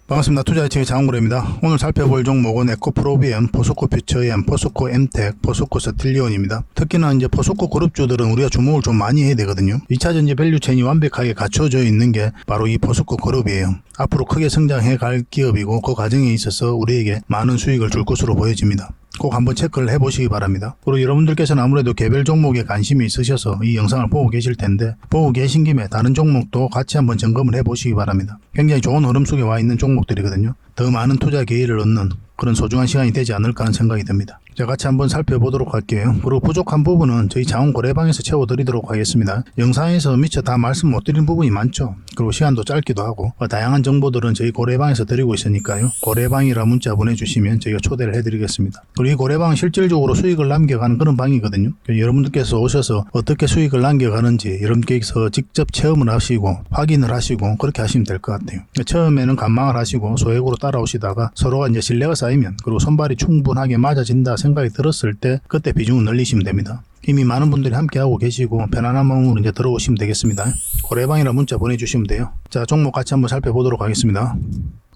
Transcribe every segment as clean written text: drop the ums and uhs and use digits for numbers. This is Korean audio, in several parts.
반갑습니다. 투자예측의 장훈구래입니다. 오늘 살펴볼 종목은 에코프로비엠, 포스코 퓨처엠, 포스코 엠텍, 포스코 스틸리온입니다. 특히나 이제 포스코 그룹주들은 우리가 주목을 좀 많이 해야 되거든요. 2차전지 밸류체인이 완벽하게 갖춰져 있는 게 바로 이 포스코 그룹이에요. 앞으로 크게 성장해 갈 기업이고 그 과정에 있어서 우리에게 많은 수익을 줄 것으로 보여집니다. 꼭 한번 체크를 해보시기 바랍니다. 그리고 여러분들께서는 아무래도 개별 종목에 관심이 있으셔서 이 영상을 보고 계실 텐데, 보고 계신 김에 다른 종목도 같이 한번 점검을 해보시기 바랍니다. 굉장히 좋은 흐름 속에 와 있는 종목들이거든요. 더 많은 투자 기회를 얻는 그런 소중한 시간이 되지 않을까 하는 생각이 듭니다. 자, 같이 한번 살펴보도록 할게요. 그리고 부족한 부분은 저희 자원거래방에서 채워드리도록 하겠습니다. 영상에서 미처 다 말씀 못 드린 부분이 많죠. 그리고 시간도 짧기도 하고 다양한 정보들은 저희 고래방에서 드리고 있으니까요. 고래방이라 문자 보내주시면 저희가 초대를 해드리겠습니다. 그리고 이 고래방은 실질적으로 수익을 남겨가는 그런 방이거든요. 여러분들께서 오셔서 어떻게 수익을 남겨가는지 여러분께서 직접 체험을 하시고 확인을 하시고 그렇게 하시면 될 것 같아요. 처음에는 관망을 하시고 소액으로 따라오시다가 서로가 이제 신뢰가 쌓이면, 그리고 손발이 충분하게 맞아진다 생각이 들었을 때 그때 비중을 늘리시면 됩니다. 이미 많은 분들이 함께 하고 계시고 편안한 마음으로 이제 들어오시면 되겠습니다. 고래방이라 문자 보내주시면 돼요. 자, 종목 같이 한번 살펴보도록 하겠습니다.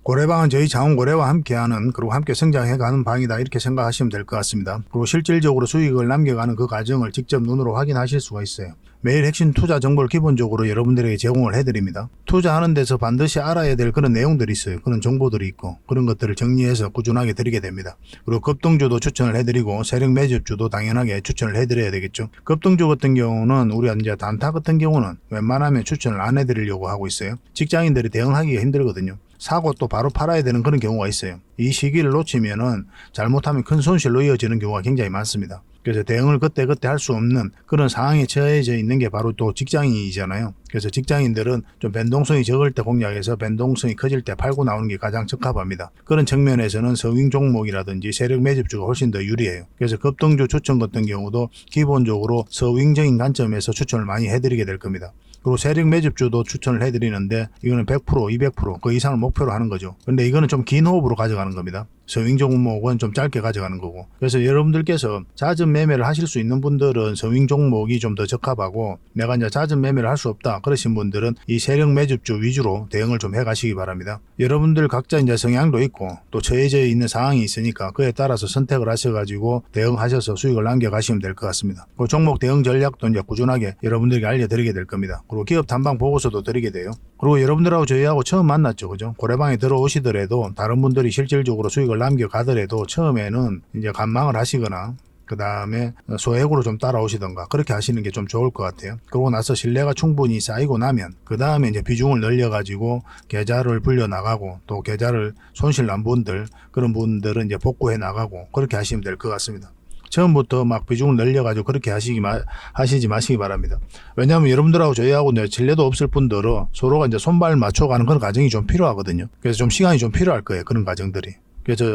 고래방은 저희 자원고래와 함께하는, 그리고 함께 성장해가는 방이다, 이렇게 생각하시면 될 것 같습니다. 그리고 실질적으로 수익을 남겨가는 그 과정을 직접 눈으로 확인하실 수가 있어요. 매일 핵심 투자 정보를 기본적으로 여러분들에게 제공을 해드립니다. 투자하는 데서 반드시 알아야 될 그런 내용들이 있어요. 그런 정보들이 있고 그런 것들을 정리해서 꾸준하게 드리게 됩니다. 그리고 급등주도 추천을 해드리고 세력 매집주도 당연하게 추천을 해드려야 되겠죠. 급등주 같은 경우는 우리가 이제 단타 같은 경우는 웬만하면 추천을 안 해드리려고 하고 있어요. 직장인들이 대응하기가 힘들거든요. 사고 또 바로 팔아야 되는 그런 경우가 있어요. 이 시기를 놓치면은 잘못하면 큰 손실로 이어지는 경우가 굉장히 많습니다. 그래서 대응을 그때그때 할 수 없는 그런 상황에 처해져 있는 게 바로 또 직장인이잖아요. 그래서 직장인들은 좀 변동성이 적을 때 공략해서 변동성이 커질 때 팔고 나오는 게 가장 적합합니다. 그런 측면에서는 서윙 종목이라든지 세력 매집주가 훨씬 더 유리해요. 그래서 급등주 추천 같은 경우도 기본적으로 서윙적인 관점에서 추천을 많이 해드리게 될 겁니다. 그리고 세력 매집주도 추천을 해드리는데 이거는 100%, 200%, 그 이상을 목표로 하는 거죠. 근데 이거는 좀 긴 호흡으로 가져가는 겁니다. 서윙 종목은 좀 짧게 가져가는 거고. 그래서 여러분들께서 잦은 매매를 하실 수 있는 분들은 서윙 종목이 좀 더 적합하고, 내가 이제 잦은 매매를 할 수 없다 그러신 분들은 이 세력 매집주 위주로 대응을 좀 해가시기 바랍니다. 여러분들 각자 이제 성향도 있고 또 처해져 있는 상황이 있으니까 그에 따라서 선택을 하셔가지고 대응하셔서 수익을 남겨가시면 될 것 같습니다. 그 종목 대응 전략도 이제 꾸준하게 여러분들에게 알려드리게 될 겁니다. 그리고 기업 탐방 보고서도 드리게 돼요. 그리고 여러분들하고 저희하고 처음 만났죠, 그죠? 고래방에 들어오시더라도 다른 분들이 실질적으로 수익을 남겨가더라도 처음에는 이제 관망을 하시거나 그 다음에 소액으로 좀 따라오시던가 그렇게 하시는 게 좀 좋을 것 같아요. 그러고 나서 신뢰가 충분히 쌓이고 나면 그 다음에 이제 비중을 늘려가지고 계좌를 불려 나가고, 또 계좌를 손실 난 분들, 그런 분들은 이제 복구해 나가고 그렇게 하시면 될 것 같습니다. 처음부터 막 비중을 늘려가지고 그렇게 하시지 마시기 바랍니다. 왜냐하면 여러분들하고 저희하고 신뢰도 없을 뿐더러 서로가 이제 손발 맞춰가는 그런 과정이 좀 필요하거든요. 그래서 좀 시간이 좀 필요할 거예요, 그런 과정들이. 그래서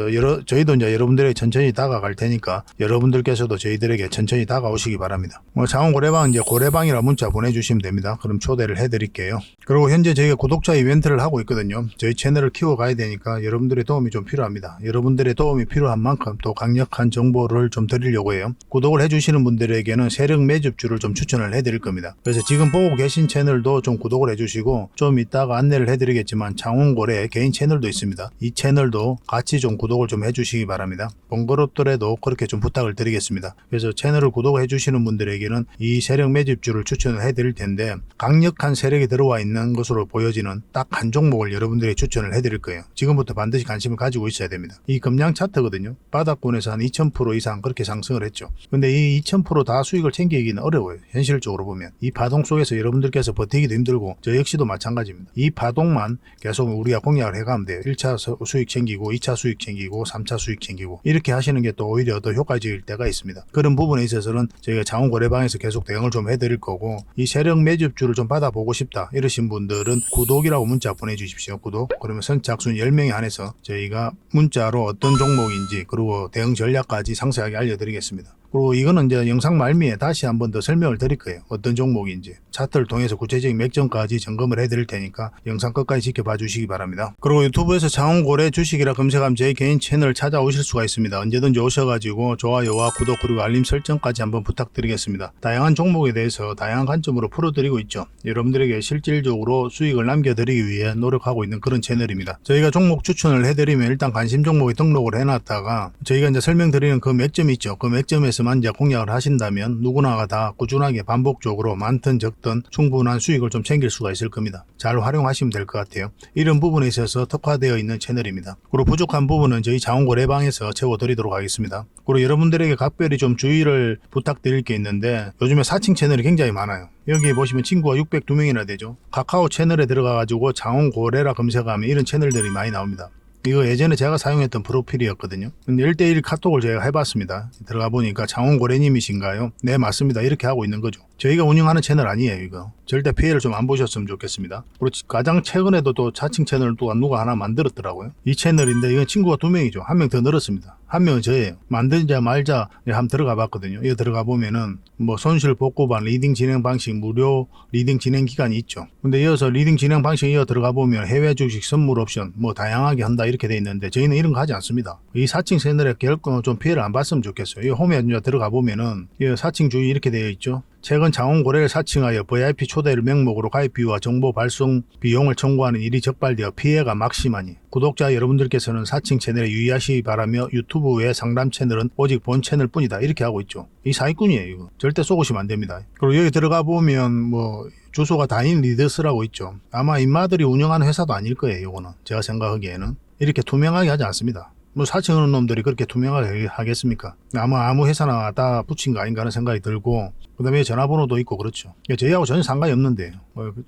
저희도 이제 여러분들에게 천천히 다가갈 테니까 여러분들께서도 저희들에게 천천히 다가오시기 바랍니다. 자원고래방 이제 고래방이라 문자 보내주시면 됩니다. 그럼 초대를 해드릴게요. 그리고 현재 저희가 구독자 이벤트를 하고 있거든요. 저희 채널을 키워가야 되니까 여러분들의 도움이 좀 필요합니다. 여러분들의 도움이 필요한 만큼 또 강력한 정보를 좀 드리려고 해요. 구독을 해주시는 분들에게는 세력 매집주를 좀 추천을 해드릴 겁니다. 그래서 지금 보고 계신 채널도 좀 구독을 해주시고, 좀 이따가 안내를 해드리겠지만 장원고래 개인 채널도 있습니다. 이 채널도 같이 좀 구독을 좀 해주시기 바랍니다. 번거롭더라도 그렇게 좀 부탁을 드리겠습니다. 그래서 채널을 구독해 주시는 분들에게는 이 세력 매집주를 추천을 해드릴 텐데, 강력한 세력이 들어와 있는 것으로 보여지는 딱 한 종목을 여러분들이 추천을 해드릴 거예요. 지금부터 반드시 관심을 가지고 있어야 됩니다. 이 금량 차트거든요. 바닥권에서 한 2000% 이상 그렇게 상승을 했죠. 근데 이 2000% 다 수익을 챙기기는 어려워요. 현실적으로 보면 이 파동 속에서 여러분들께서 버티기도 힘들고 저 역시도 마찬가지입니다. 이 파동만 계속 우리가 공략을 해가면 돼요. 1차 수익 챙기고 2차 수익 챙기고 3차 수익 챙기고 이렇게 하시는 게 또 오히려 더 효과적일 때가 있습니다. 그런 부분에 있어서는 저희가 자원거래방에서 계속 대응을 좀 해드릴 거고, 이 세력 매집주를 좀 받아보고 싶다 이러신 분들은 구독이라고 문자 보내주십시오. 구독. 그러면 선착순 10명에 한해서 저희가 문자로 어떤 종목인지 그리고 대응 전략까지 상세하게 알려드리겠습니다. 그리고 이거는 이제 영상 말미에 다시 한번 더 설명을 드릴 거예요. 어떤 종목인지. 차트를 통해서 구체적인 맥점까지 점검을 해드릴 테니까 영상 끝까지 지켜봐 주시기 바랍니다. 그리고 유튜브에서 장원고래 주식이라 검색하면 제 개인 채널 찾아오실 수가 있습니다. 언제든지 오셔가지고 좋아요와 구독 그리고 알림 설정까지 한번 부탁드리겠습니다. 다양한 종목에 대해서 다양한 관점으로 풀어드리고 있죠. 여러분들에게 실질적으로 수익을 남겨드리기 위해 노력하고 있는 그런 채널입니다. 저희가 종목 추천을 해드리면 일단 관심 종목에 등록을 해놨다가 저희가 이제 설명드리는 그 맥점이 있죠. 그 맥점에서만 이제 공략을 하신다면 누구나가 다 꾸준하게 반복적으로 많든 적든 충분한 수익을 좀 챙길 수가 있을 겁니다. 잘 활용하시면 될 것 같아요. 이런 부분에 있어서 특화되어 있는 채널입니다. 그리고 부족한 부분은 저희 자원고래방에서 채워드리도록 하겠습니다. 그리고 여러분들에게 각별히 좀 주의를 부탁드릴 게 있는데 요즘에 사칭 채널이 굉장히 많아요. 여기 보시면 친구가 602명이나 되죠. 카카오 채널에 들어가가지고 장원고래라 검색하면 이런 채널들이 많이 나옵니다. 이거 예전에 제가 사용했던 프로필이었거든요. 근데 1대1 카톡을 제가 해봤습니다. 들어가 보니까 장원고래님이신가요? 네, 맞습니다. 이렇게 하고 있는 거죠. 저희가 운영하는 채널 아니에요, 이거. 절대 피해를 좀 안 보셨으면 좋겠습니다. 그리고 가장 최근에도 또 자칭 채널을 또 누가 하나 만들었더라고요. 이 채널인데 이건 친구가 2명이죠. 한 명 더 늘었습니다. 한 명은 저예요. 만들자 말자 한번 들어가 봤거든요. 이거 들어가 보면은 뭐 손실 복구반 리딩 진행 방식 무료 리딩 진행 기간이 있죠. 근데 이어서 리딩 진행 방식 이어 들어가 보면 해외 주식 선물 옵션 뭐 다양하게 한다 이렇게 돼 있는데 저희는 이런 거 하지 않습니다. 이 사칭 채널에 결코 좀 피해를 안 봤으면 좋겠어요. 이 홈에 들어가 보면은 이 사칭 주의 이렇게 되어 있죠. 최근 장원고래를 사칭하여 VIP 초대를 명목으로 가입비와 정보 발송 비용을 청구하는 일이 적발되어 피해가 막심하니 구독자 여러분들께서는 사칭 채널에 유의하시기 바라며 유튜브 외 상담 채널은 오직 본 채널 뿐이다 이렇게 하고 있죠. 이 사기꾼이에요. 이거 절대 쏘시면 안 됩니다. 그리고 여기 들어가 보면 뭐 주소가 다인 리더스라고 있죠. 아마 인마들이 운영하는 회사도 아닐 거예요. 이거는 제가 생각하기에는 이렇게 투명하게 하지 않습니다. 뭐 사칭하는 놈들이 그렇게 투명하게 하겠습니까? 아무 회사나 다 붙인 거 아닌가 하는 생각이 들고 그 다음에 전화번호도 있고 그렇죠. 저희하고 전혀 상관이 없는데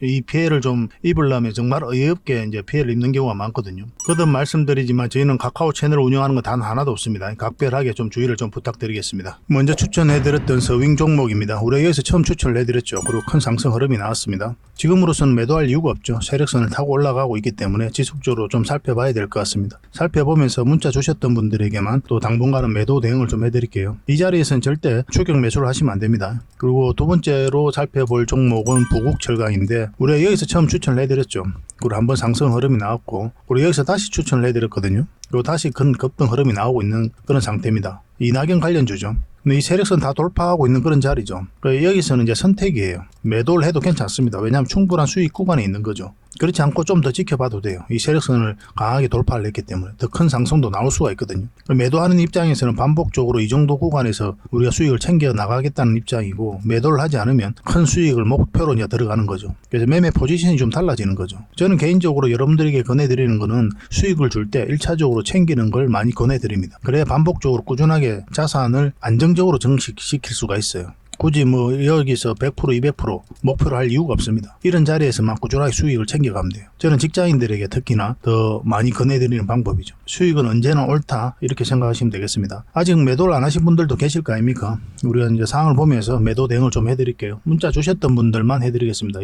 이 피해를 좀 입으려면 정말 어이없게 이제 피해를 입는 경우가 많거든요. 거듭 말씀드리지만 저희는 카카오 채널을 운영하는 건 단 하나도 없습니다. 각별하게 좀 주의를 좀 부탁드리겠습니다. 먼저 추천해드렸던 서윙 종목입니다. 우리가 여기서 처음 추천을 해드렸죠. 그리고 큰 상승 흐름이 나왔습니다. 지금으로서는 매도할 이유가 없죠. 세력선을 타고 올라가고 있기 때문에 지속적으로 좀 살펴봐야 될 것 같습니다. 살펴보면서 문자 주셨던 분들에게만 또 당분간은 매도 대응을 좀 해드릴게요. 이 자리에서는 절대 추격 매수를 하시면 안 됩니다. 그리고 두 번째로 살펴볼 종목은 부국철강인데 우리가 여기서 처음 추천을 해드렸죠. 그리고 한번 상승 흐름이 나왔고 그리고 여기서 다시 추천을 해드렸거든요. 그리고 다시 큰 급등 흐름이 나오고 있는 그런 상태입니다. 이낙연 관련주죠. 근데 이 세력선 다 돌파하고 있는 그런 자리죠. 여기서는 이제 선택이에요. 매도를 해도 괜찮습니다. 왜냐하면 충분한 수익 구간에 있는 거죠. 그렇지 않고 좀 더 지켜봐도 돼요. 이 세력선을 강하게 돌파를 했기 때문에 더 큰 상승도 나올 수가 있거든요. 매도하는 입장에서는 반복적으로 이 정도 구간에서 우리가 수익을 챙겨 나가겠다는 입장이고 매도를 하지 않으면 큰 수익을 목표로 이제 들어가는 거죠. 그래서 매매 포지션이 좀 달라지는 거죠. 저는 개인적으로 여러분들에게 권해드리는 거는 수익을 줄 때 1차적으로 챙기는 걸 많이 권해드립니다. 그래야 반복적으로 꾸준하게 자산을 안정적으로 증식시킬 수가 있어요. 굳이 뭐 여기서 100% 200% 목표로 할 이유가 없습니다. 이런 자리에서만 꾸준하게 수익을 챙겨가면 돼요. 저는 직장인들에게 특히나 더 많이 권해드리는 방법이죠. 수익은 언제나 옳다 이렇게 생각하시면 되겠습니다. 아직 매도를 안 하신 분들도 계실 거 아닙니까? 우리가 이제 상황을 보면서 매도 대응을 좀 해드릴게요. 문자 주셨던 분들만 해드리겠습니다.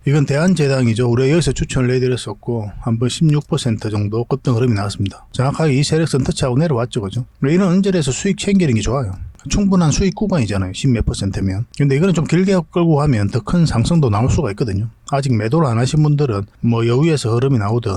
이건 대한제당이죠. 우리가 여기서 추천을 해드렸었고 한번 16% 정도 급등 흐름이 나왔습니다. 정확하게 이 세력선 터치하고 내려왔죠. 그죠? 이런 언저리에서 수익 챙기는 게 좋아요. 충분한 수익 구간이잖아요. 10몇 %면. 근데 이거는 좀 길게 끌고 가면 더 큰 상승도 나올 수가 있거든요. 아직 매도를 안 하신 분들은 뭐 여위에서 흐름이 나오든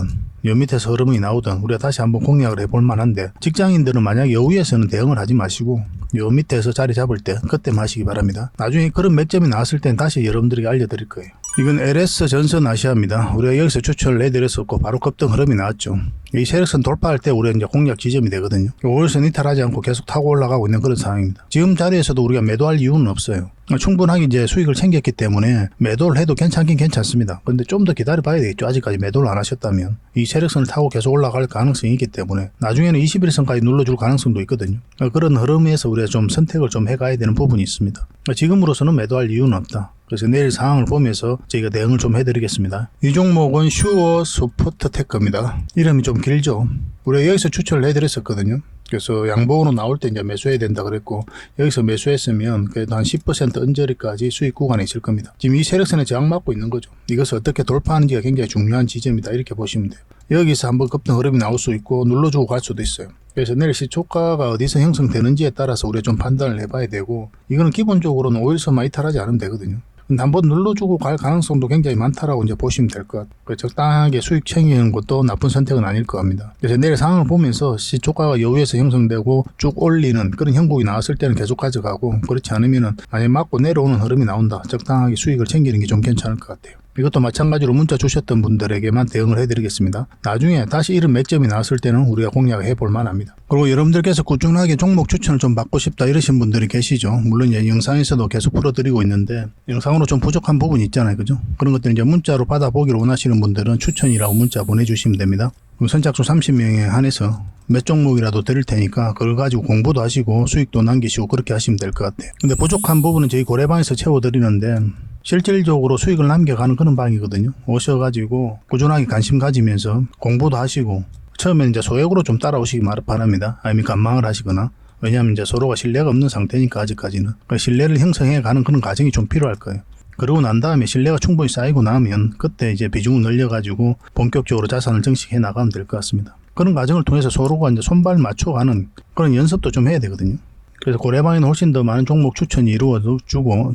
여 밑에서 흐름이 나오든 우리가 다시 한번 공략을 해볼 만한데 직장인들은 만약 여위에서는 대응을 하지 마시고 요 밑에서 자리 잡을 때 그때 마시기 바랍니다. 나중에 그런 맥점이 나왔을 땐 다시 여러분들에게 알려드릴 거예요. 이건 LS 전선 아시아입니다. 우리가 여기서 추천을 해드렸었고 바로 급등 흐름이 나왔죠. 이 세력선 돌파할 때 우리가 이제 공략 지점이 되거든요. 5일선 이탈하지 않고 계속 타고 올라가고 있는 그런 상황입니다. 지금 자리에서도 우리가 매도할 이유는 없어요. 충분하게 이제 수익을 챙겼기 때문에 매도를 해도 괜찮긴 괜찮습니다. 근데 좀 더 기다려 봐야 되겠죠. 아직까지 매도를 안 하셨다면 이 세력선을 타고 계속 올라갈 가능성이 있기 때문에 나중에는 21선까지 눌러줄 가능성도 있거든요. 그런 흐름에서 우리가 좀 선택을 좀 해가야 되는 부분이 있습니다. 지금으로서는 매도할 이유는 없다. 그래서 내일 상황을 보면서 저희가 대응을 좀 해드리겠습니다. 이 종목은 슈어 소프트 테크입니다. 이름이 좀 길죠. 우리가 여기서 추천을 해드렸었거든요. 그래서 양봉으로 나올 때 이제 매수해야 된다 그랬고, 여기서 매수했으면 그래도 한 10% 언저리까지 수익 구간에 있을 겁니다. 지금 이 세력선에 저항받고 있는 거죠. 이것을 어떻게 돌파하는지가 굉장히 중요한 지점이다, 이렇게 보시면 돼요. 여기서 한번 급등 흐름이 나올 수 있고 눌러주고 갈 수도 있어요. 그래서 내일 시초가가 어디서 형성되는지에 따라서 우리가 좀 판단을 해봐야 되고, 이거는 기본적으로는 5일선만 이탈하지 않으면 되거든요. 근데 한번 눌러주고 갈 가능성도 굉장히 많다라고 이제 보시면 될 것 같아요. 적당하게 수익 챙기는 것도 나쁜 선택은 아닐 것 같습니다. 그래서 내일 상황을 보면서 시초가가 여유에서 형성되고 쭉 올리는 그런 형국이 나왔을 때는 계속 가져가고, 그렇지 않으면은 만약에 맞고 내려오는 흐름이 나온다, 적당하게 수익을 챙기는 게 좀 괜찮을 것 같아요. 이것도 마찬가지로 문자 주셨던 분들에게만 대응을 해드리겠습니다. 나중에 다시 이런 매점이 나왔을 때는 우리가 공략을 해볼 만합니다. 그리고 여러분들께서 꾸준하게 종목 추천을 좀 받고 싶다 이러신 분들이 계시죠. 물론 이제 영상에서도 계속 풀어드리고 있는데 영상으로 좀 부족한 부분이 있잖아요, 그죠? 그런 것들 이제 문자로 받아보기를 원하시는 분들은 추천이라고 문자 보내주시면 됩니다. 선착순 30명에 한해서 몇 종목이라도 드릴 테니까 그걸 가지고 공부도 하시고 수익도 남기시고 그렇게 하시면 될 것 같아요. 근데 부족한 부분은 저희 고래방에서 채워드리는데 실질적으로 수익을 남겨가는 그런 방이거든요. 오셔가지고 꾸준하게 관심 가지면서 공부도 하시고 처음엔 이제 소액으로 좀 따라오시기 바랍니다. 아니면 관망을 하시거나, 왜냐하면 이제 서로가 신뢰가 없는 상태니까 아직까지는 신뢰를 형성해가는 그런 과정이 좀 필요할 거예요. 그러고 난 다음에 신뢰가 충분히 쌓이고 나면 그때 이제 비중을 늘려가지고 본격적으로 자산을 증식해 나가면 될 것 같습니다. 그런 과정을 통해서 서로가 이제 손발 맞춰가는 그런 연습도 좀 해야 되거든요. 그래서 고래방에는 훨씬 더 많은 종목 추천이 이루어지고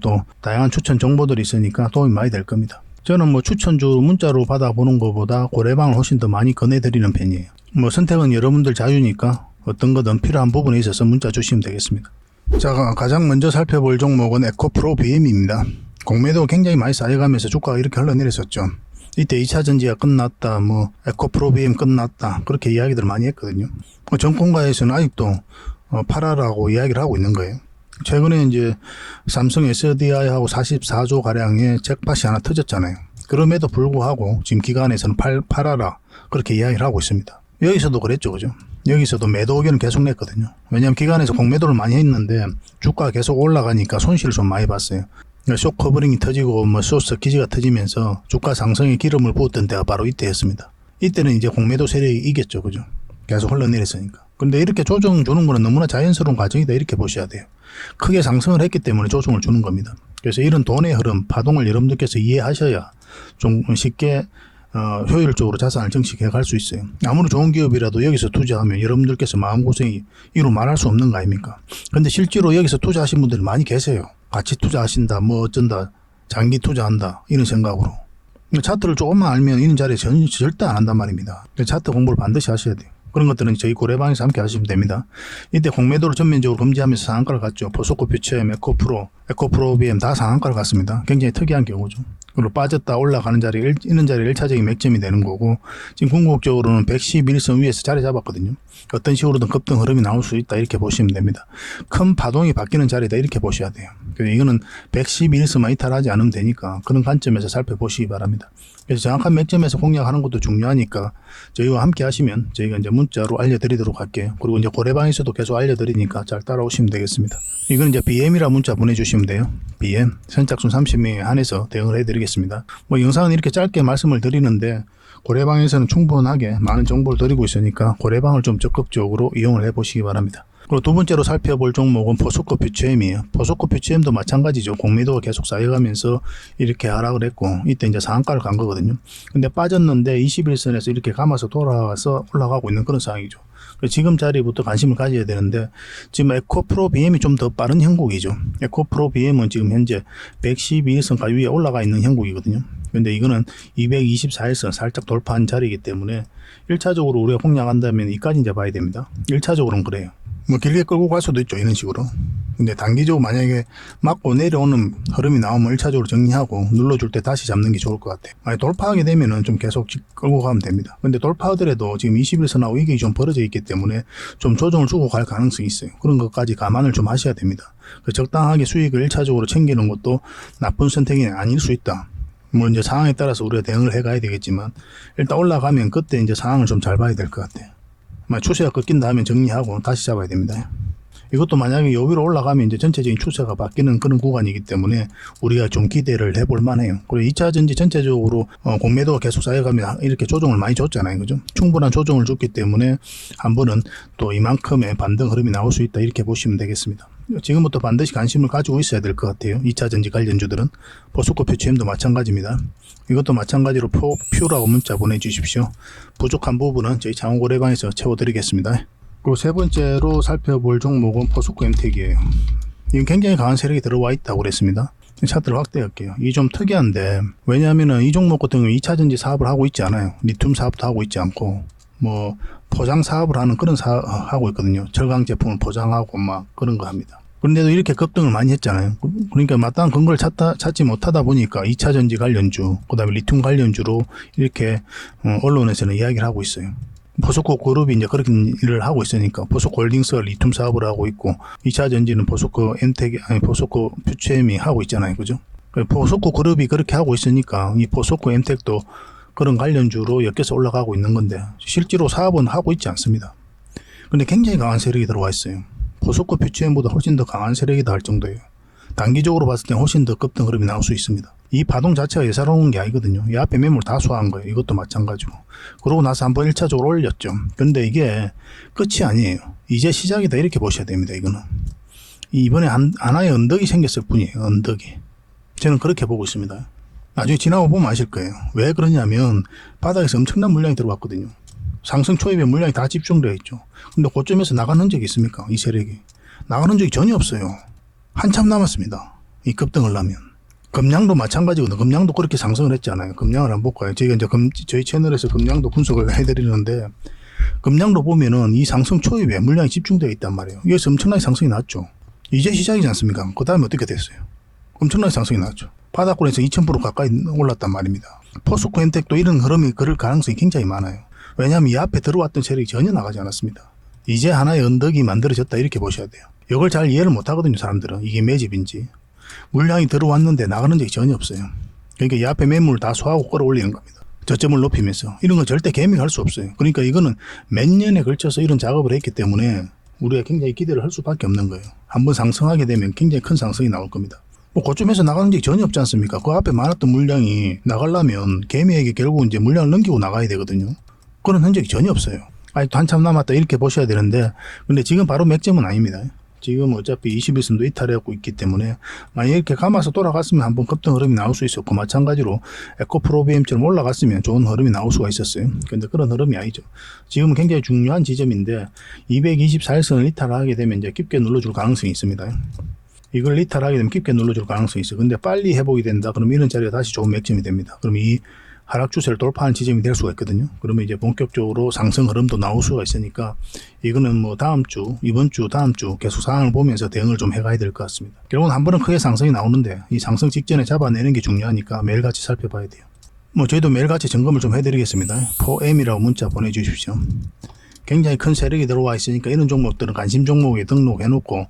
또 다양한 추천 정보들이 있으니까 도움이 많이 될 겁니다. 저는 뭐 추천주 문자로 받아보는 것보다 고래방을 훨씬 더 많이 권해드리는 편이에요. 뭐 선택은 여러분들 자유니까 어떤 거든 필요한 부분에 있어서 문자 주시면 되겠습니다. 자, 가장 먼저 살펴볼 종목은 에코프로 BM입니다. 공매도 굉장히 많이 쌓여가면서 주가가 이렇게 흘러내렸었죠. 이때 2차 전지가 끝났다, 에코프로 BM 끝났다, 그렇게 이야기들을 많이 했거든요. 정권가에서는 아직도 팔아라고 이야기를 하고 있는 거예요. 최근에 이제 삼성 SDI하고 44조 가량의 잭팟이 하나 터졌잖아요. 그럼에도 불구하고 지금 기관에서는 팔아라, 그렇게 이야기를 하고 있습니다. 여기서도 그랬죠, 그죠? 여기서도 매도 의견을 계속 냈거든요. 왜냐하면 기관에서 공매도를 많이 했는데 주가가 계속 올라가니까 손실을 좀 많이 봤어요. 쇼 커버링이 터지고 소스 기지가 터지면서 주가 상승에 기름을 부었던 때가 바로 이때였습니다. 이때는 이제 공매도 세력이 이겼죠, 그죠? 계속 흘러내렸으니까. 근데 이렇게 조정 주는 거는 너무나 자연스러운 과정이다, 이렇게 보셔야 돼요. 크게 상승을 했기 때문에 조정을 주는 겁니다. 그래서 이런 돈의 흐름, 파동을 여러분들께서 이해하셔야 좀 쉽게 효율적으로 자산을 증식해 갈 수 있어요. 아무리 좋은 기업이라도 여기서 투자하면 여러분들께서 마음고생이 이루 말할 수 없는 거 아닙니까? 근데 실제로 여기서 투자하신 분들이 많이 계세요. 같이 투자하신다, 어쩐다, 장기 투자한다, 이런 생각으로. 차트를 조금만 알면 이런 자리에 절대 안 한단 말입니다. 차트 공부를 반드시 하셔야 돼요. 그런 것들은 저희 고래방에서 함께 하시면 됩니다. 이때 공매도를 전면적으로 금지하면서 상한가를 갔죠. 포스코 퓨처엠, 에코프로 BM 다 상한가를 갔습니다. 굉장히 특이한 경우죠. 그리고 빠졌다 올라가는 자리, 이런 자리가 1차적인 맥점이 되는 거고, 지금 궁극적으로는 111선 위에서 자리 잡았거든요. 어떤 식으로든 급등 흐름이 나올 수 있다, 이렇게 보시면 됩니다. 큰 파동이 바뀌는 자리다, 이렇게 보셔야 돼요. 이거는 111선만 이탈하지 않으면 되니까 그런 관점에서 살펴보시기 바랍니다. 그래서 정확한 맥점에서 공략하는 것도 중요하니까 저희와 함께 하시면 저희가 이제 문자로 알려드리도록 할게요. 그리고 이제 고래방에서도 계속 알려드리니까 잘 따라오시면 되겠습니다. 이건 이제 BM이라 문자 보내주시면 돼요. BM 선착순 30명에 한해서 대응을 해드리겠습니다. 영상은 이렇게 짧게 말씀을 드리는데 고래방에서는 충분하게 많은 정보를 드리고 있으니까 고래방을 좀 적극적으로 이용을 해보시기 바랍니다. 그리고 두 번째로 살펴볼 종목은 포스코 퓨처엠이에요. 포스코 퓨처엠도 마찬가지죠. 공매도가 계속 쌓여가면서 이렇게 하락을 했고, 이때 이제 상한가를 간 거거든요. 근데 빠졌는데 21선에서 이렇게 감아서 돌아와서 올라가고 있는 그런 상황이죠. 지금 자리부터 관심을 가져야 되는데, 지금 에코프로 BM이 좀 더 빠른 형국이죠. 에코프로 BM은 지금 현재 112일선까지 위에 올라가 있는 형국이거든요. 근데 이거는 224일선 살짝 돌파한 자리이기 때문에 1차적으로 우리가 공략한다면 이까지 이제 봐야 됩니다. 1차적으로는 그래요. 길게 끌고 갈 수도 있죠, 이런 식으로. 근데 단기적으로 만약에 맞고 내려오는 흐름이 나오면 1차적으로 정리하고 눌러줄 때 다시 잡는 게 좋을 것 같아요. 만약 돌파하게 되면은 좀 계속 끌고 가면 됩니다. 근데 돌파하더라도 지금 21선하고 이게 좀 벌어져 있기 때문에 좀 조정을 주고 갈 가능성이 있어요. 그런 것까지 감안을 좀 하셔야 됩니다. 적당하게 수익을 1차적으로 챙기는 것도 나쁜 선택이 아닐 수 있다. 이제 상황에 따라서 우리가 대응을 해 가야 되겠지만, 일단 올라가면 그때 이제 상황을 좀 잘 봐야 될 것 같아요. 추세가 꺾인다 하면 정리하고 다시 잡아야 됩니다. 이것도 만약에 요 위로 올라가면 이제 전체적인 추세가 바뀌는 그런 구간이기 때문에 우리가 좀 기대를 해볼 만해요. 그리고 2차 전지 전체적으로 공매도가 계속 쌓여가면 이렇게 조정을 많이 줬잖아요. 그죠? 충분한 조정을 줬기 때문에 한 번은 또 이만큼의 반등 흐름이 나올 수 있다, 이렇게 보시면 되겠습니다. 지금부터 반드시 관심을 가지고 있어야 될 것 같아요. 2차 전지 관련주들은. 포스코 퓨처엠도 마찬가지입니다. 이것도 마찬가지로 퓨라고 문자 보내주십시오. 부족한 부분은 저희 창원고래방에서 채워드리겠습니다. 그리고 세 번째로 살펴볼 종목은 포스코 엠텍이에요. 이건 굉장히 강한 세력이 들어와 있다고 그랬습니다. 차트를 확대할게요. 이게 좀 특이한데, 왜냐하면 이 종목 같은 경우 2차 전지 사업을 하고 있지 않아요. 리튬 사업도 하고 있지 않고, 뭐 포장 사업을 하는 그런 하고 있거든요. 절강 제품을 포장하고 막 그런 거 합니다. 그런데도 이렇게 급등을 많이 했잖아요. 그러니까 마땅한 근거를 찾지 못하다 보니까 2차 전지 관련주, 그 다음에 리튬 관련주로 이렇게 언론에서는 이야기를 하고 있어요. 포스코 그룹이 이제 그렇게 일을 하고 있으니까 포스코 홀딩스가 리튬 사업을 하고 있고 2차 전지는 포스코 포스코 퓨처엠이 하고 있잖아요. 그죠? 포스코 그룹이 그렇게 하고 있으니까 이 포스코 엠텍도 그런 관련주로 엮여서 올라가고 있는 건데 실제로 사업은 하고 있지 않습니다. 근데 굉장히 강한 세력이 들어와 있어요. 포스코 퓨처엠보다 훨씬 더 강한 세력이다 할 정도예요. 단기적으로 봤을 때 훨씬 더 급등 흐름이 나올 수 있습니다. 이 파동 자체가 예사로운 게 아니거든요. 이 앞에 매물 다 소화한 거예요. 이것도 마찬가지고. 그러고 나서 한번 1차적으로 올렸죠. 근데 이게 끝이 아니에요. 이제 시작이다, 이렇게 보셔야 됩니다. 이거는. 이번에 하나의 언덕이 생겼을 뿐이에요. 언덕이. 저는 그렇게 보고 있습니다. 나중에 지나고 보면 아실 거예요. 왜 그러냐면 바닥에서 엄청난 물량이 들어왔거든요. 상승 초입에 물량이 다 집중되어 있죠. 근데 고점에서 나간 흔적이 있습니까? 이 세력이. 나간 흔적이 전혀 없어요. 한참 남았습니다. 이 급등을 하면. 금량도 마찬가지거든요. 금량도 그렇게 상승을 했잖아요. 금량을 한번 볼까요? 저희가 이제 저희 채널에서 금량도 분석을 해드리는데, 금량도 보면은 이 상승 초입에 물량이 집중되어 있단 말이에요. 여기서 엄청나게 상승이 났죠. 이제 시작이지 않습니까? 그 다음에 어떻게 됐어요? 엄청나게 상승이 났죠. 바닥권에서 2000% 가까이 올랐단 말입니다. 포스코 엠텍도 이런 흐름이 그럴 가능성이 굉장히 많아요. 왜냐하면 이 앞에 들어왔던 세력이 전혀 나가지 않았습니다. 이제 하나의 언덕이 만들어졌다, 이렇게 보셔야 돼요. 이걸 잘 이해를 못 하거든요, 사람들은. 이게 매집인지. 물량이 들어왔는데 나가는 적이 전혀 없어요. 그러니까 이 앞에 매물을 다 소화하고 끌어올리는 겁니다. 저점을 높이면서. 이런 건 절대 개미할 수 없어요. 그러니까 이거는 몇 년에 걸쳐서 이런 작업을 했기 때문에 우리가 굉장히 기대를 할 수밖에 없는 거예요. 한번 상승하게 되면 굉장히 큰 상승이 나올 겁니다. 뭐 고점에서 나가는 적이 전혀 없지 않습니까? 그 앞에 많았던 물량이 나가려면 개미에게 결국 이제 물량을 넘기고 나가야 되거든요. 그런 흔적이 전혀 없어요. 아직도 한참 남았다, 이렇게 보셔야 되는데, 근데 지금 바로 맥점은 아닙니다. 지금 어차피 21선도 이탈하고 있기 때문에 만약 이렇게 감아서 돌아갔으면 한번 급등 흐름이 나올 수 있었고, 마찬가지로 에코프로비엠처럼 올라갔으면 좋은 흐름이 나올 수가 있었어요. 근데 그런 흐름이 아니죠. 지금은 굉장히 중요한 지점인데 224일선을 이탈하게 되면 이제 깊게 눌러줄 가능성이 있습니다. 이걸 이탈하게 되면 깊게 눌러줄 가능성이 있어요. 근데 빨리 회복이 된다 그러면 이런 자리가 다시 좋은 맥점이 됩니다. 그럼 이 하락 추세를 돌파하는 지점이 될 수가 있거든요. 그러면 이제 본격적으로 상승 흐름도 나올 수가 있으니까 이거는 뭐 다음 주, 이번 주, 다음 주 계속 상황을 보면서 대응을 좀 해가야 될 것 같습니다. 결국은 한 번은 크게 상승이 나오는데 이 상승 직전에 잡아내는 게 중요하니까 매일같이 살펴봐야 돼요. 뭐 저희도 매일같이 점검을 좀 해드리겠습니다. 4M이라고 문자 보내주십시오. 굉장히 큰 세력이 들어와 있으니까 이런 종목들은 관심 종목에 등록해놓고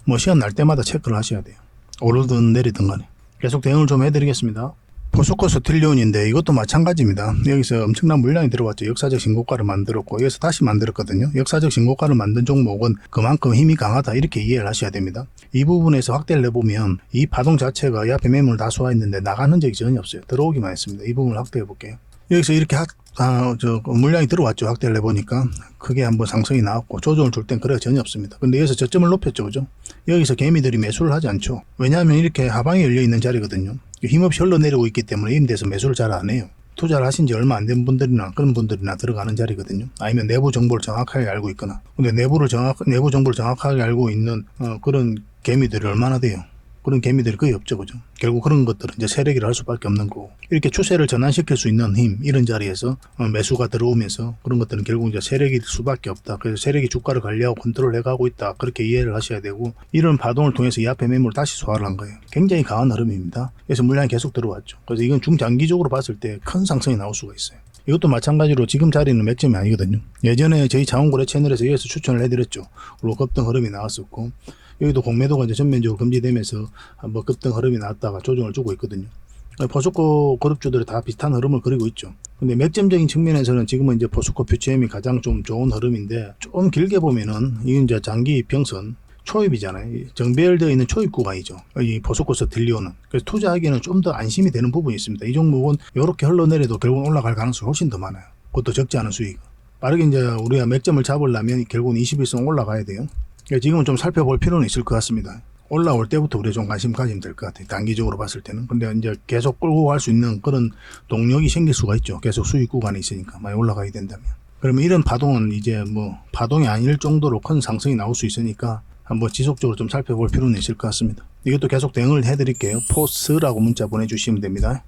뭐 시간 날 때마다 체크를 하셔야 돼요. 오르든 내리든 간에. 계속 대응을 좀 해드리겠습니다. 포스코 스틸리온인데 이것도 마찬가지입니다. 여기서 엄청난 물량이 들어왔죠. 역사적 신고가를 만들었고 여기서 다시 만들었거든요. 역사적 신고가를 만든 종목은 그만큼 힘이 강하다, 이렇게 이해를 하셔야 됩니다. 이 부분에서 확대를 해보면 이 파동 자체가 이 앞에 매물을 다 소화했는데 나가는 적이 전혀 없어요. 들어오기만 했습니다. 이 부분을 확대해 볼게요. 여기서 이렇게 물량이 들어왔죠. 확대를 해보니까 크게 한번 상승이 나왔고 조정을 줄 땐 그래가 전혀 없습니다. 근데 여기서 저점을 높였죠. 그죠? 여기서 개미들이 매수를 하지 않죠. 왜냐하면 이렇게 하방이 열려 있는 자리거든요. 힘없이 흘러내리고 있기 때문에 이런 데서 매수를 잘 안 해요. 투자를 하신 지 얼마 안 된 분들이나 그런 분들이나 들어가는 자리거든요. 아니면 내부 정보를 정확하게 알고 있거나. 근데 내부 정보를 정확하게 알고 있는 그런 개미들이 얼마나 돼요? 그런 개미들이 거의 없죠. 그죠? 결국 그런 것들은 이제 세력이라 할 수밖에 없는 거고, 이렇게 추세를 전환시킬 수 있는 힘, 이런 자리에서 매수가 들어오면서 그런 것들은 결국 이제 세력일 수밖에 없다. 그래서 세력이 주가를 관리하고 컨트롤 해가고 있다, 그렇게 이해를 하셔야 되고, 이런 파동을 통해서 이 앞에 매물을 다시 소화를 한 거예요. 굉장히 강한 흐름입니다. 그래서 물량이 계속 들어왔죠. 그래서 이건 중장기적으로 봤을 때 큰 상승이 나올 수가 있어요. 이것도 마찬가지로 지금 자리는 맥점이 아니거든요. 예전에 저희 장원고래 채널에서 여기서 추천을 해드렸죠. 그리고 급등 흐름이 나왔었고, 여기도 공매도가 이제 전면적으로 금지되면서 한번 급등 흐름이 나왔다가 조정을 주고 있거든요. 포스코 그룹주들이 다 비슷한 흐름을 그리고 있죠. 근데 맥점적인 측면에서는 지금은 이제 포스코 퓨처엠이 가장 좀 좋은 흐름인데, 좀 길게 보면은 이건 이제 장기 이평선, 초입이잖아요. 정배열되어 있는 초입 구간이죠. 이 포스코 스틸리온은. 그래서 투자하기에는 좀 더 안심이 되는 부분이 있습니다. 이 종목은 이렇게 흘러내려도 결국은 올라갈 가능성이 훨씬 더 많아요. 그것도 적지 않은 수익. 빠르게 이제 우리가 맥점을 잡으려면 결국은 21선 올라가야 돼요. 그러니까 지금은 좀 살펴볼 필요는 있을 것 같습니다. 올라올 때부터 우리가 좀 관심 가지면 될 것 같아요. 단기적으로 봤을 때는. 근데 이제 계속 끌고 갈 수 있는 그런 동력이 생길 수가 있죠. 계속 수익 구간이 있으니까 많이 올라가야 된다면. 그러면 이런 파동은 이제 뭐 파동이 아닐 정도로 큰 상승이 나올 수 있으니까 한번 지속적으로 좀 살펴볼 필요는 있을 것 같습니다. 이것도 계속 대응을 해드릴게요. 포스라고 문자 보내주시면 됩니다.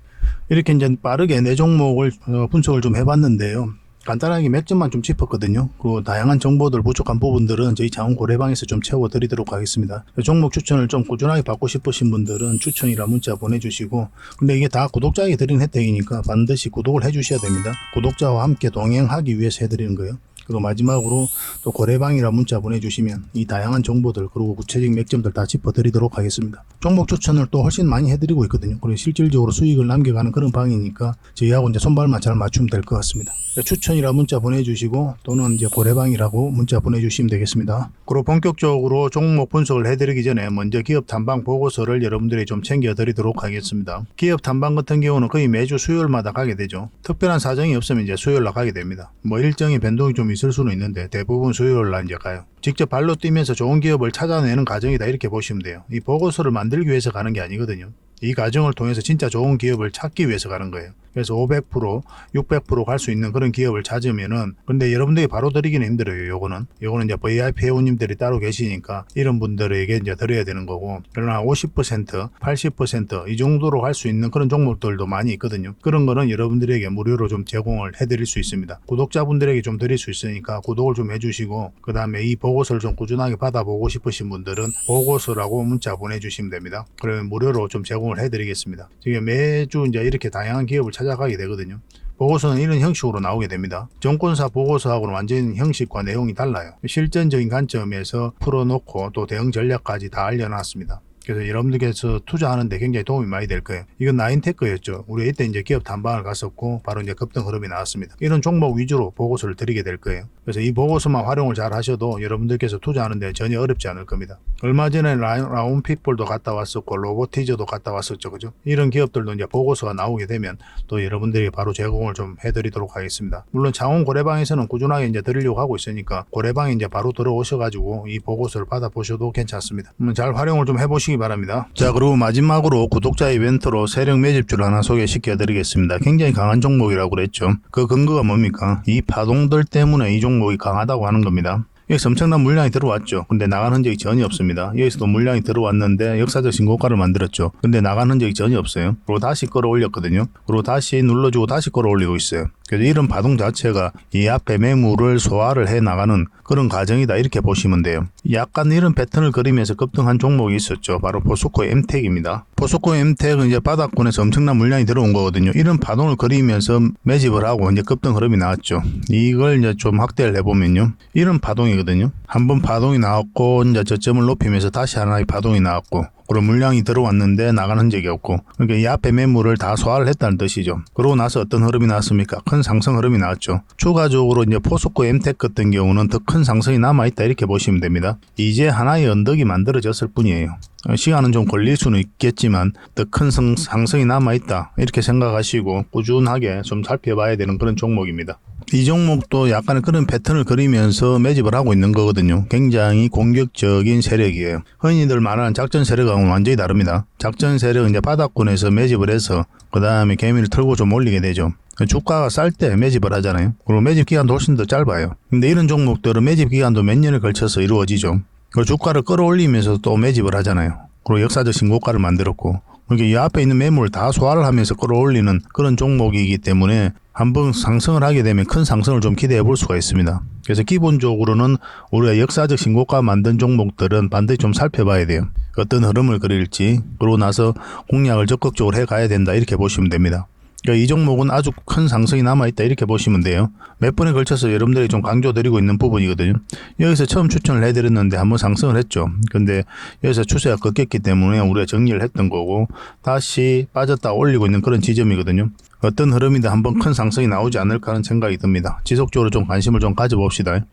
이렇게 이제 빠르게 내 종목을 분석을 좀 해봤는데요. 간단하게 맥점만 좀 짚었거든요. 그리고 다양한 정보들 부족한 부분들은 저희 자원 고래방에서 좀 채워드리도록 하겠습니다. 종목 추천을 좀 꾸준하게 받고 싶으신 분들은 추천이라 문자 보내주시고, 근데 이게 다 구독자에게 드리는 혜택이니까 반드시 구독을 해주셔야 됩니다. 구독자와 함께 동행하기 위해서 해드리는 거예요. 그리고 마지막으로 또 고래방이라 문자 보내주시면 이 다양한 정보들 그리고 구체적인 맥점들 다 짚어드리도록 하겠습니다. 종목 추천을 또 훨씬 많이 해드리고 있거든요. 그리고 실질적으로 수익을 남겨가는 그런 방이니까 저희하고 이제 손발만 잘 맞추면 될 것 같습니다. 추천이라 문자 보내주시고 또는 이제 고래방이라고 문자 보내주시면 되겠습니다. 그리고 본격적으로 종목 분석을 해드리기 전에 먼저 기업 탐방 보고서를 여러분들이 좀 챙겨드리도록 하겠습니다. 기업 탐방 같은 경우는 거의 매주 수요일마다 가게 되죠. 특별한 사정이 없으면 이제 수요일날 가게 됩니다. 뭐 일정의 변동이 좀 있을 수는 있는데 대부분 수요일날 이제 가요. 직접 발로 뛰면서 좋은 기업을 찾아내는 과정이다 이렇게 보시면 돼요. 이 보고서를 만들기 위해서 가는 게 아니거든요. 이 과정을 통해서 진짜 좋은 기업을 찾기 위해서 가는 거예요. 그래서 500%, 600% 갈 수 있는 그런 기업을 찾으면은, 근데 여러분들이 바로 드리기는 힘들어요. 요거는 이제 VIP 회원님들이 따로 계시니까 이런 분들에게 이제 드려야 되는 거고, 그러나 50%, 80% 이 정도로 갈 수 있는 그런 종목들도 많이 있거든요. 그런 거는 여러분들에게 무료로 좀 제공을 해드릴 수 있습니다. 구독자분들에게 좀 드릴 수 있으니까 구독을 좀 해주시고, 그 다음에 이 보고서를 좀 꾸준하게 받아보고 싶으신 분들은 보고서라고 문자 보내주시면 됩니다. 그러면 무료로 좀 제공을 해드리겠습니다. 지금 매주 이제 이렇게 다양한 기업을 찾아가게 되거든요. 보고서는 이런 형식으로 나오게 됩니다. 정권사 보고서하고는 완전히 형식과 내용이 달라요. 실전적인 관점에서 풀어놓고 또 대응 전략까지 다 알려놨습니다. 그래서 여러분들께서 투자하는데 굉장히 도움이 많이 될 거예요. 이건 나인테크였죠. 우리 이때 이제 기업 탐방을 갔었고 바로 이제 급등 흐름이 나왔습니다. 이런 종목 위주로 보고서를 드리게 될 거예요. 그래서 이 보고서만 활용을 잘 하셔도 여러분들께서 투자하는데 전혀 어렵지 않을 겁니다. 얼마 전에 라운핏볼도 갔다 왔었고 로보티저도 갔다 왔었죠. 그죠? 이런 기업들도 이제 보고서가 나오게 되면 또 여러분들이 바로 제공을 좀 해드리도록 하겠습니다. 물론 창원 고래방에서는 꾸준하게 이제 드리려고 하고 있으니까 고래방에 이제 바로 들어오셔가지고 이 보고서를 받아보셔도 괜찮습니다. 잘 활용을 좀 해보시기 바랍니다. 자, 그리고 마지막으로 구독자 이벤트로 세력 매집주를 하나 소개시켜 드리겠습니다. 굉장히 강한 종목이라고 그랬죠. 그 근거가 뭡니까? 이 파동들 때문에 이 종목이 강하다고 하는 겁니다. 여기서 엄청난 물량이 들어왔죠. 근데 나간 흔적이 전혀 없습니다. 여기서도 물량이 들어왔는데 역사적 신고가를 만들었죠. 근데 나간 흔적이 전혀 없어요. 그리고 다시 끌어올렸거든요. 그리고 다시 눌러주고 다시 끌어올리고 있어요. 그래서 이런 파동 자체가 이 앞에 매물을 소화를 해 나가는 그런 과정이다 이렇게 보시면 돼요. 약간 이런 패턴을 그리면서 급등한 종목이 있었죠. 바로 포스코 엠텍입니다. 포스코 엠텍은 이제 바닥권에서 엄청난 물량이 들어온 거거든요. 이런 파동을 그리면서 매집을 하고 이제 급등 흐름이 나왔죠. 이걸 이제 좀 확대를 해보면요. 이런 파동이거든요. 한번 파동이 나왔고 이제 저점을 높이면서 다시 하나의 파동이 나왔고, 그리고 물량이 들어왔는데 나간 흔적이 없고, 그러니까 이 앞에 매물을 다 소화를 했다는 뜻이죠. 그러고 나서 어떤 흐름이 나왔습니까? 큰 상승 흐름이 나왔죠. 추가적으로 이제 포스코 엠텍 같은 경우는 더 큰 상승이 남아있다 이렇게 보시면 됩니다. 이제 하나의 언덕이 만들어졌을 뿐이에요. 시간은 좀 걸릴 수는 있겠지만 더 큰 상승이 남아있다 이렇게 생각하시고 꾸준하게 좀 살펴봐야 되는 그런 종목입니다. 이 종목도 약간의 그런 패턴을 그리면서 매집을 하고 있는 거거든요. 굉장히 공격적인 세력이에요. 흔히들 말하는 작전 세력하고는 완전히 다릅니다. 작전 세력은 이제 바닥권에서 매집을 해서 그 다음에 개미를 털고 좀 올리게 되죠. 주가가 쌀 때 매집을 하잖아요. 그리고 매집 기간도 훨씬 더 짧아요. 근데 이런 종목들은 매집 기간도 몇 년을 걸쳐서 이루어지죠. 그리고 주가를 끌어올리면서 또 매집을 하잖아요. 그리고 역사적 신고가를 만들었고, 그러니까 이 앞에 있는 매물을 다 소화를 하면서 끌어올리는 그런 종목이기 때문에 한번 상승을 하게 되면 큰 상승을 좀 기대해 볼 수가 있습니다. 그래서 기본적으로는 우리가 역사적 신고가 만든 종목들은 반드시 좀 살펴봐야 돼요. 어떤 흐름을 그릴지, 그러고 나서 공략을 적극적으로 해 가야 된다 이렇게 보시면 됩니다. 그러니까 이 종목은 아주 큰 상승이 남아있다 이렇게 보시면 돼요. 몇 번에 걸쳐서 여러분들이 좀 강조드리고 있는 부분이거든요. 여기서 처음 추천을 해드렸는데 한번 상승을 했죠. 근데 여기서 추세가 꺾였기 때문에 우리가 정리를 했던 거고 다시 빠졌다 올리고 있는 그런 지점이거든요. 어떤 흐름이든 한번 큰 상승이 나오지 않을까 하는 생각이 듭니다. 지속적으로 좀 관심을 좀 가져봅시다.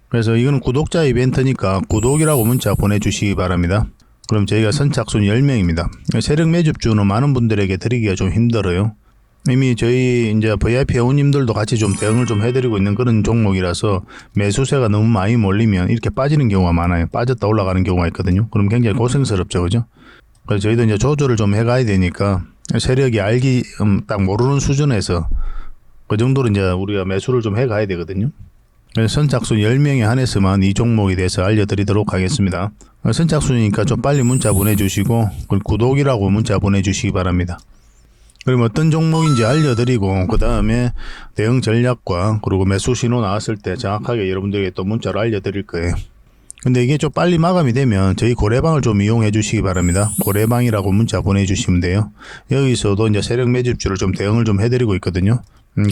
그래서 이거는 구독자 이벤트니까 구독이라고 문자 보내주시기 바랍니다. 그럼 저희가 선착순 10명입니다. 세력 매집주는 많은 분들에게 드리기가 좀 힘들어요. 이미 저희 이제 VIP 회원님들도 같이 좀 대응을 좀 해드리고 있는 그런 종목이라서 매수세가 너무 많이 몰리면 이렇게 빠지는 경우가 많아요. 빠졌다 올라가는 경우가 있거든요. 그럼 굉장히 고생스럽죠, 그죠? 그래서 저희도 이제 조절을 좀 해가야 되니까 세력이 알기 딱 모르는 수준에서 그 정도로 이제 우리가 매수를 좀 해가야 되거든요. 그래서 선착순 10명에 한해서만 이 종목에 대해서 알려드리도록 하겠습니다. 선착순이니까 좀 빨리 문자 보내주시고 구독이라고 문자 보내주시기 바랍니다. 그럼 어떤 종목인지 알려드리고 그 다음에 대응 전략과 그리고 매수 신호 나왔을 때 정확하게 여러분들에게 또 문자로 알려드릴 거예요. 근데 이게 좀 빨리 마감이 되면 저희 고래방을 좀 이용해 주시기 바랍니다. 고래방이라고 문자 보내주시면 돼요. 여기서도 이제 세력 매집주를 좀 대응을 좀 해드리고 있거든요.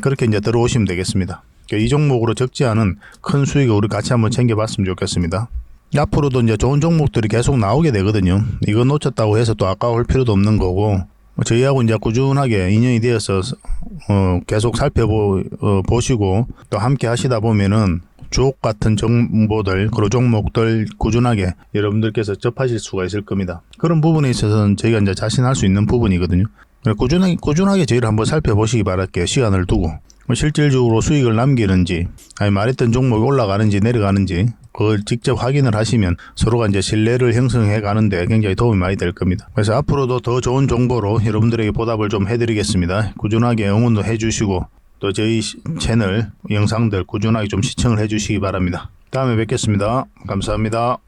그렇게 이제 들어오시면 되겠습니다. 이 종목으로 적지 않은 큰 수익을 우리 같이 한번 챙겨봤으면 좋겠습니다. 앞으로도 이제 좋은 종목들이 계속 나오게 되거든요. 이거 놓쳤다고 해서 또 아까울 필요도 없는 거고, 저희하고 이제 꾸준하게 인연이 되어서 계속 살펴보시고 또 함께 하시다 보면은 주옥 같은 정보들, 그리고 종목들 꾸준하게 여러분들께서 접하실 수가 있을 겁니다. 그런 부분에 있어서는 저희가 이제 자신할 수 있는 부분이거든요. 꾸준하게 저희를 한번 살펴보시기 바랄게요. 시간을 두고. 실질적으로 수익을 남기는지, 아니 말했던 종목이 올라가는지 내려가는지, 그걸 직접 확인을 하시면 서로가 이제 신뢰를 형성해 가는데 굉장히 도움이 많이 될 겁니다. 그래서 앞으로도 더 좋은 정보로 여러분들에게 보답을 좀 해드리겠습니다. 꾸준하게 응원도 해주시고, 또 저희 채널 영상들 꾸준하게 좀 시청을 해주시기 바랍니다. 다음에 뵙겠습니다. 감사합니다.